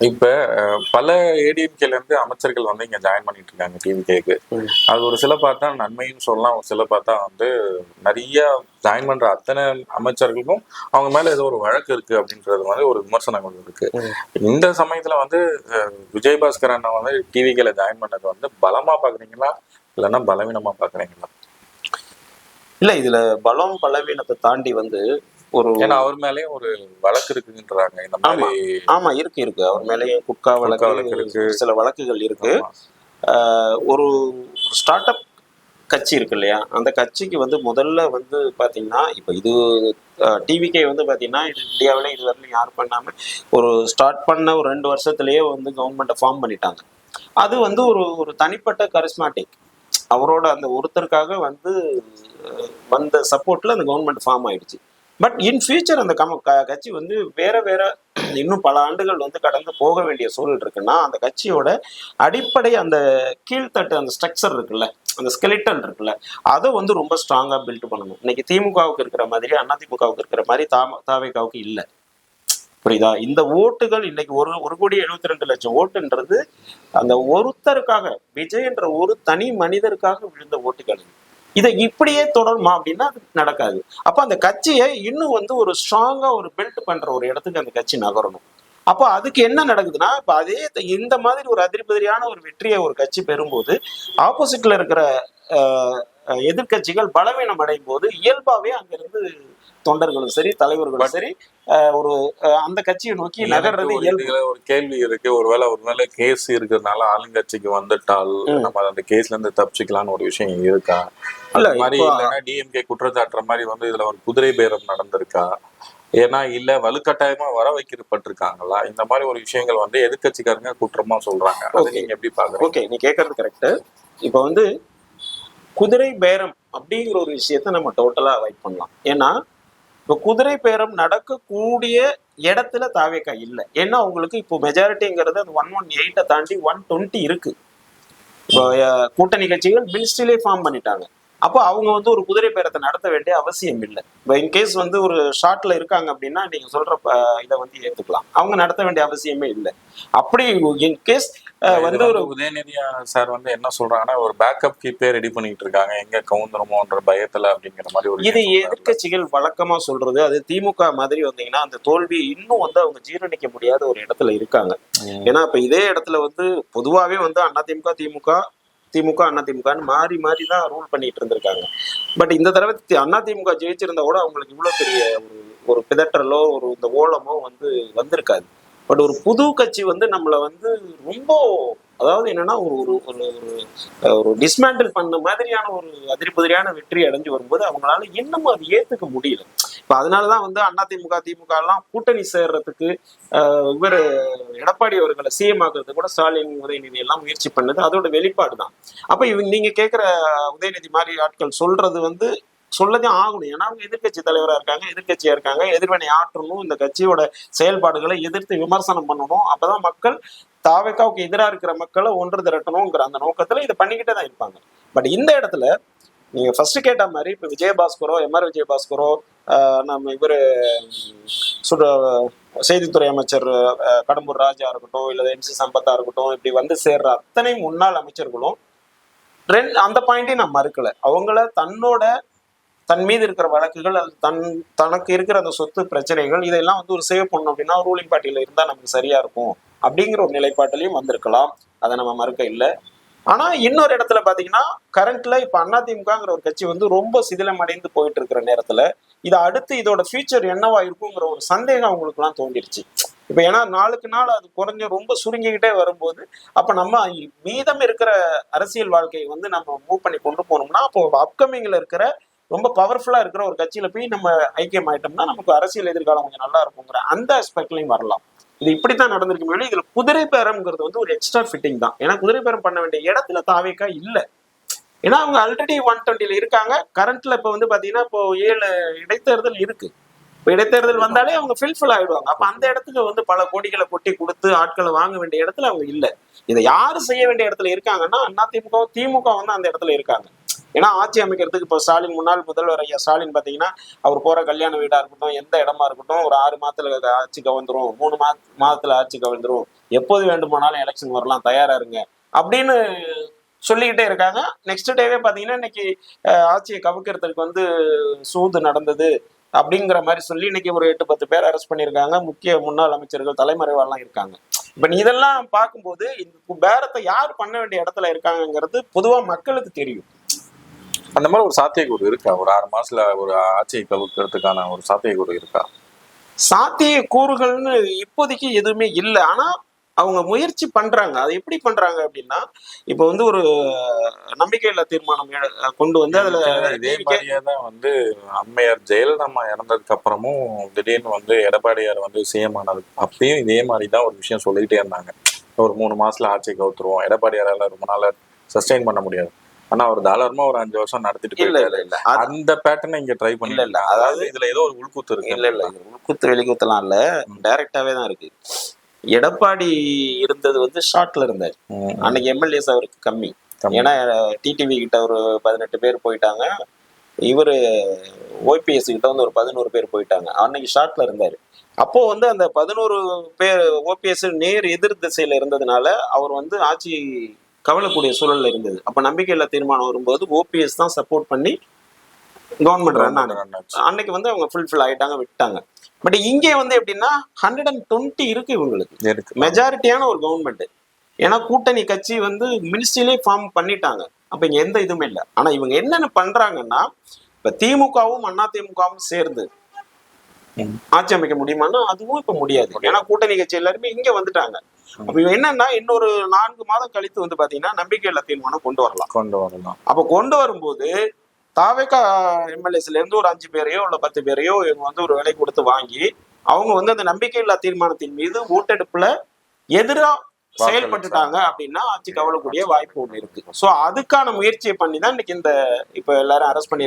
இப்ப பல ஏடிஎம்கேல இருந்து அமைச்சர்கள் வந்து இங்க ஜாயின் பண்ணிட்டு இருக்காங்க டிவிகேக்கு. அது ஒரு சில பார்த்தா நன்மைன்னு சொல்லலாம், ஒரு சில பார்த்தா வந்து நிறைய ஜாயின் பண்ற அத்தனை அமைச்சர்களுக்கும் அவங்க மேல ஏதோ ஒரு வழக்கு இருக்கு அப்படின்றது மாதிரி ஒரு விமர்சனங்கள் இருக்கு. இந்த சமயத்துல வந்து விஜயபாஸ்கர் அண்ணா வந்து டிவிகேல ஜாயின் பண்ணது வந்து பலமா பாக்குறீங்களா இல்லைன்னா பலவீனமா பாக்குறீங்களா? இல்ல இதுல பலம் பலவீனத்தை தாண்டி வந்து ஒரு ஏன்னா அவர் மேலேயும் ஒரு வழக்கு இருக்குன்றாங்க இந்த மாதிரி. ஆமா இருக்கு அவர் மேலேயும் குட்கா வழக்கு இருக்கு, சில வழக்குகள் இருக்கு. ஒரு ஸ்டார்ட் அப் கட்சி இருக்கு இல்லையா, அந்த கட்சிக்கு வந்து முதல்ல வந்து பாத்தீங்கன்னா இப்ப இது டிவிகே வந்து பாத்தீங்கன்னா இது இந்தியாவில இது வரலையும் யாரும் பண்ணாம ஒரு ஸ்டார்ட் பண்ண ஒரு 2 வருஷத்துலயே வந்து கவர்மெண்ட்டை ஃபார்ம் பண்ணிட்டாங்க. அது வந்து ஒரு ஒரு தனிப்பட்ட கரிஸ்மாட்டிக் அவரோட அந்த ஒருத்தருக்காக வந்து வந்த சப்போர்ட்ல அந்த கவர்மெண்ட் ஃபார்ம் ஆயிடுச்சு. பட் இன் ஃபியூச்சர் அந்த கட்சி வந்து வேற வேற இன்னும் பல ஆண்டுகள் வந்து கடந்து போக வேண்டிய சூழல் இருக்குன்னா அந்த கட்சியோட அடிப்படை அந்த கீழ்த்தட்டு அந்த ஸ்ட்ரக்சர் இருக்குல்ல, அந்த ஸ்கெலிட்டன் இருக்குல்ல, அதை வந்து ரொம்ப ஸ்ட்ராங்கா பில்ட் பண்ணணும். இன்னைக்கு திமுகவுக்கு இருக்கிற மாதிரி அதிமுகவுக்கு இருக்கிற மாதிரி தாவேகாவுக்கு இல்லை. புரியுதா? இந்த ஓட்டுகள் இன்னைக்கு ஒரு கோடி 72 லட்சம் ஓட்டுன்றது அந்த ஒருத்தருக்காக, விஜய் என்ற ஒரு தனி மனிதருக்காக விழுந்த ஓட்டுகள். இதை இப்படியே தொடருமா அப்படின்னா அது நடக்காது. அப்ப அந்த கட்சியை இன்னும் வந்து ஒரு ஸ்ட்ராங்கா ஒரு பில்ட் பண்ற ஒரு இடத்துக்கு அந்த கட்சி நகரணும். அப்போ அதுக்கு என்ன நடக்குதுன்னா, இப்ப அதே இந்த மாதிரி ஒரு அதிர்பதிரியான ஒரு வெற்றியை ஒரு கட்சி பெறும்போது ஆப்போசிட்ல இருக்கிற எதிர்கட்சிகள் பலவீனம் அடையும் போது இயல்பாவே அங்கிருந்து தொண்டர்களும் சரி தலைவர்களும் சரி ஒரு அந்த கட்சியை நோக்கி நகர்றது இயல்பு. ஒரு கேள்வி இருக்கு, ஒருவேளை கேஸ் இருக்கிறதுனால ஆளுங்கட்சிக்கு வந்துட்டால் நம்ம அந்த கேஸ்ல இருந்து தப்பிச்சுக்கலாம்னு ஒரு விஷயம் இருக்கா? இல்ல மாதிரி இல்லைன்னா டிஎம்கே குற்றச்சாட்டுற மாதிரி வந்து இதுல ஒரு குதிரை பேரம் நடந்திருக்கா? ஏன்னா இல்ல வலுக்கட்டாயமா வர வைக்கப்பட்டிருக்காங்களா? இந்த மாதிரி ஒரு விஷயங்கள் வந்து எதிர்கட்சிக்காரங்க குற்றமா சொல்றாங்க. அதை நீங்க எப்படி பாக்குறீங்க? ஓகே, நீ கேட்கறது கரெக்ட். இப்ப வந்து குதிரை பேரம் அப்படிங்கிற ஒரு விஷயத்த நம்ம டோட்டலா அவாய்ட் பண்ணலாம். ஏன்னா இப்போ குதிரை பேரம் நடக்கக்கூடிய இடத்துல தாவேக்கா இல்லை. ஏன்னா அவங்களுக்கு இப்போ மெஜாரிட்டிங்கிறது அந்த 118 தாண்டி 120 இருக்கு. இப்போ கூட்டணி கட்சிகள் மினிஸ்ட்ரியிலே ஃபார்ம் பண்ணிட்டாங்க. அப்போ அவங்க வந்து ஒரு குதிரை பேரத்தை நடத்த வேண்டிய அவசியம் இல்லை. இப்போ இன்கேஸ் வந்து ஒரு ஷார்ட்ல இருக்காங்க அப்படின்னா நீங்க சொல்ற இதை வந்து ஏற்றுக்கலாம். அவங்க நடத்த வேண்டிய அவசியமே இல்லை. அப்படி இன்கேஸ் வந்து ஒரு உதயநிதி சார் வந்து என்ன சொல்றாங்கன்னா ஒரு பேக்கப் கீப்பே ரெடி பண்ணிட்டு இருக்காங்க, எங்க கவுந்துருமோன்ற பயத்துல அப்படிங்கிற மாதிரி ஒரு இது எதிர்கட்சிகள் வழக்கமா சொல்றது. அது திமுக மாதிரி வந்தீங்கன்னா அந்த தோல்வி இன்னும் வந்து அவங்க ஜீரணிக்க முடியாத ஒரு இடத்துல இருக்காங்க. ஏன்னா இப்ப இதே இடத்துல வந்து பொதுவாவே வந்து அதிமுக திமுக அதிமுகன்னு மாறி மாறி தான் ரூல் பண்ணிட்டு இருந்திருக்காங்க. பட் இந்த தடவை அதிமுக ஜெயிச்சிருந்தா கூட அவங்களுக்கு இவ்வளவு பெரிய ஒரு பிதற்றலோ ஒரு இந்த ஓலமோ வந்து வந்திருக்காது. பட் ஒரு புது கட்சி வந்து நம்மளை வந்து ரொம்ப அதாவது என்னன்னா ஒரு ஒரு ஒரு ஒரு டிஸ்மேண்டில் பண்ண மாதிரியான ஒரு அதிர்பதிரியான வெற்றி அடைஞ்சு வரும்போது அவங்களால இன்னமும் அது ஏத்துக்க முடியல. இப்ப அதனாலதான் வந்து அதிமுக திமுக எல்லாம் கூட்டணி சேர்றதுக்கு இவர் எடப்பாடி அவர்களை சிஎம் ஆக்குறதுக்கு கூட ஸ்டாலின் உதயநிதி எல்லாம் முயற்சி பண்ணது அதோட வெளிப்பாடு தான். அப்ப இவங்க நீங்க கேட்கிற உதயநிதி மாதிரி ஆட்கள் சொல்றது வந்து சொல்லதான் ஆகணும். ஏன்னா அவங்க எதிர்கட்சி தலைவராக இருக்காங்க, எதிர்கட்சியா இருக்காங்க, எதிர்வினை ஆற்றணும், இந்த கட்சியோட செயல்பாடுகளை எதிர்த்து விமர்சனம் பண்ணணும். அப்பதான் மக்கள் தாவேக்காவுக்கு எதிராக இருக்கிற மக்களை ஒன்று திரட்டணுங்கிற அந்த நோக்கத்துல இதை பண்ணிக்கிட்டே தான் இருப்பாங்க. பட் இந்த இடத்துல நீங்க ஃபர்ஸ்ட் கேட்ட மாதிரி இப்ப விஜயபாஸ்கரோ எம்ஆர் விஜயபாஸ்கரோ நம்ம இவர் செய்தித்துறை அமைச்சர் கடம்பூர் ராஜா இருக்கட்டும் இல்ல எம்சி சம்பத்தா இருக்கட்டும், இப்படி வந்து சேர்ற அத்தனை முன்னாள் அமைச்சர்களும் அந்த பாயிண்டையும் நான் மறுக்கல. அவங்கள தன் மீது இருக்கிற வழக்குகள் அது தனக்கு இருக்கிற அந்த சொத்து பிரச்சனைகள் இதெல்லாம் வந்து ஒரு சேவ் பண்ணணும் அப்படின்னா ரூலிங் பார்ட்டியில இருந்தா நமக்கு சரியா இருக்கும் அப்படிங்கிற ஒரு நிலைப்பாட்டிலையும் வந்திருக்கலாம். அதை நம்ம மறுக்க இல்லை. ஆனா இன்னொரு இடத்துல பாத்தீங்கன்னா கரண்ட்ல இப்ப அதிமுகங்கிற ஒரு கட்சி வந்து ரொம்ப சிதிலம் அடைந்து போயிட்டு இருக்கிற நேரத்துல இதை அடுத்து இதோட ஃபியூச்சர் என்னவா இருக்குங்கிற ஒரு சந்தேகம் அவங்களுக்கு எல்லாம் தோண்டிருச்சு. இப்ப ஏன்னா நாளுக்கு நாள் அது குறைஞ்ச ரொம்ப சுருங்கிக்கிட்டே வரும்போது அப்ப நம்ம மீதம் இருக்கிற அரசியல் வாழ்க்கையை வந்து நம்ம மூவ் பண்ணி கொண்டு போனோம்னா அப்போ அப்கமிங்ல இருக்கிற ரொம்ப பவர்ஃபுல்லா இருக்கிற ஒரு கட்சியில போய் நம்ம ஐக்கியம் ஆயிட்டோம்னா நமக்கு அரசியல் எதிர்காலம் கொஞ்சம் நல்லா இருக்குங்கிற அந்த ஆஸ்பெக்ட்லையும் வரலாம். இது இப்படித்தான் நடந்திருக்கு. மேலும் இதுல குதிரை பேரம்ங்கிறது வந்து ஒரு எக்ஸ்ட்ரா ஃபிட்டிங் தான். ஏன்னா குதிரை பேரம் பண்ண வேண்டிய இடத்துல தாவேக்கா இல்லை. ஏன்னா அவங்க ஆல்ரெடி 120 இருக்காங்க. கரண்ட்ல இப்ப வந்து பாத்தீங்கன்னா இப்போ 7 இடைத்தேர்தல் இருக்கு. இப்போ இடைத்தேர்தல் வந்தாலே அவங்க ஃபில்ஃபில் ஆயிடுவாங்க. அப்ப அந்த இடத்துக்கு வந்து பல கோடிகளை கொட்டி கொடுத்து ஆட்களை வாங்க வேண்டிய இடத்துல அவங்க இல்லை. இதை யாரு செய்ய வேண்டிய இடத்துல இருக்காங்கன்னா அதிமுக திமுக வந்து அந்த இடத்துல இருக்காங்க. ஏன்னா ஆட்சி அமைக்கிறதுக்கு இப்போ ஸ்டாலின், முன்னாள் முதல்வர் ஐயா ஸ்டாலின் பாத்தீங்கன்னா, அவர் போற கல்யாண வீடா இருக்கட்டும், எந்த இடமா இருக்கட்டும், ஒரு 6 மாதத்துல ஆட்சி கவிழ்ந்துரும், 3 மாதத்துல ஆட்சி கவிழ்ந்துரும், எப்போது வேண்டுமானாலும் எலெக்ஷன் வரலாம், தயாரா இருங்க அப்படின்னு சொல்லிக்கிட்டே இருக்காங்க. நெக்ஸ்ட் டேவே பாத்தீங்கன்னா இன்னைக்கு ஆட்சியை கவிழ்க்கிறதுக்கு வந்து சூது நடந்தது அப்படிங்கிற மாதிரி சொல்லி இன்னைக்கு ஒரு 8-10 பேர் அரெஸ்ட் பண்ணியிருக்காங்க. முக்கிய முன்னாள் அமைச்சர்கள் தலைமறைவாலாம் இருக்காங்க. இப்ப நீ இதெல்லாம் பார்க்கும்போது இந்த பேரத்தை யார் பண்ண வேண்டிய இடத்துல இருக்காங்கிறது பொதுவா மக்களுக்கு தெரியும். அந்த மாதிரி ஒரு சாத்தியக்கூறு இருக்கா? ஒரு 6 மாசத்துல ஒரு ஆட்சியை கவிழ்க்கிறதுக்கான ஒரு சாத்தியக்கூறு இருக்கா? சாத்திய கூறுகள்னு இப்போதைக்கு எதுவுமே இல்லை. ஆனா அவங்க முயற்சி பண்றாங்க. அது எப்படி பண்றாங்க அப்படின்னா, இப்ப வந்து ஒரு நம்பிக்கையில்லா தீர்மானம் கொண்டு வந்து அதுல இதே மாதிரியே தான் வந்து அம்மையார் ஜெயலலிதா அம்மா இறந்ததுக்கு அப்புறமும் திடீர்னு வந்து எடப்பாடியார் வந்து சிஎம் ஆனது அப்பயும் இதே மாதிரி தான் ஒரு விஷயம் சொல்லிக்கிட்டே இருந்தாங்க. ஒரு 3 மாசத்துல ஆட்சியை கவுத்துருவோம், எடப்பாடியாரால ரொம்ப நாள சஸ்டெயின் பண்ண முடியாது, ஆனா ஒரு தாராளமா ஒரு 5 வருஷம் நடத்திட்டு போயிட்டாரு. அந்த பேட்டர்னை இங்க ட்ரை பண்ணி இல்ல. அதாவது இதுல ஏதோ ஒரு உள்கூத்து இருக்கு. இல்ல உள்குத்து வெளிக்குத்துலாம் இல்ல, டைரக்டாவே தான் இருக்கு. எடப்பாடி இருந்தது வந்து ஷார்ட்ல இருந்தாரு. அன்னைக்கு எம்எல்ஏஸ் அவருக்கு கம்மி. ஏன்னா டிடிவி கிட்ட ஒரு 18 பேர் போயிட்டாங்க, இவரு ஓபிஎஸ் கிட்ட வந்து ஒரு 11 பேர் போயிட்டாங்க. அன்னைக்கு ஷார்ட்ல இருந்தாரு. அப்போ வந்து அந்த 11 பேர் ஓபிஎஸ் நேர் எதிர் திசையில இருந்ததுனால அவர் வந்து ஆட்சி கவலைக்கூடிய சூழல்ல இருந்தது. அப்ப நம்பிக்கையில்லா தீர்மானம் வரும்போது ஓபிஎஸ் தான் சப்போர்ட் பண்ணி கவர்மெண்ட் ரன் ஆனாங்க. அன்னைக்கு வந்து அவங்க ஃபுல்ஃபில் ஆயிட்டாங்க, விட்டாங்க. பட் இங்கே வந்து எப்படின்னா 120 இருக்கு இவங்களுக்கு, மெஜாரிட்டியான ஒரு கவர்மெண்ட். ஏன்னா கூட்டணி கட்சி வந்து மினிஸ்ட்ரியிலே ஃபார்ம் பண்ணிட்டாங்க. அப்ப இங்க எந்த இதுவுமே இல்லை. ஆனா இவங்க என்னென்ன பண்றாங்கன்னா, இப்ப திமுகவும் அதிமுகவும் சேர்ந்து ஆட்சி அமைக்க முடியுமான்னா அதுவும் இப்ப முடியாது. ஏன்னா கூட்டணி கட்சி எல்லாருமே இங்க வந்துட்டாங்க. அப்ப இவங்க என்னன்னா இன்னொரு 4 மாதம் கழித்து வந்து பாத்தீங்கன்னா நம்பிக்கையில்லா தீர்மானம் கொண்டு வரலாம். அப்ப கொண்டு வரும்போது தாவேகா எம்எல்ஏஸ்ல இருந்து ஒரு 5 பேரையோ இல்ல 10 பேரையோ இவங்க வந்து ஒரு விலை கொடுத்து வாங்கி அவங்க வந்து அந்த நம்பிக்கையில்லா தீர்மானத்தின் மீது ஓட்டெடுப்புல எதிரா செயல்பட்டுட்டாங்க அப்படின்னா ஆட்சி கவலைக்கூடிய வாய்ப்பு ஒண்ணு இருக்கு. சோ அதுக்கான முயற்சியை பண்ணி தான் இன்னைக்கு இந்த இப்ப எல்லாரும் அரெஸ்ட் பண்ணி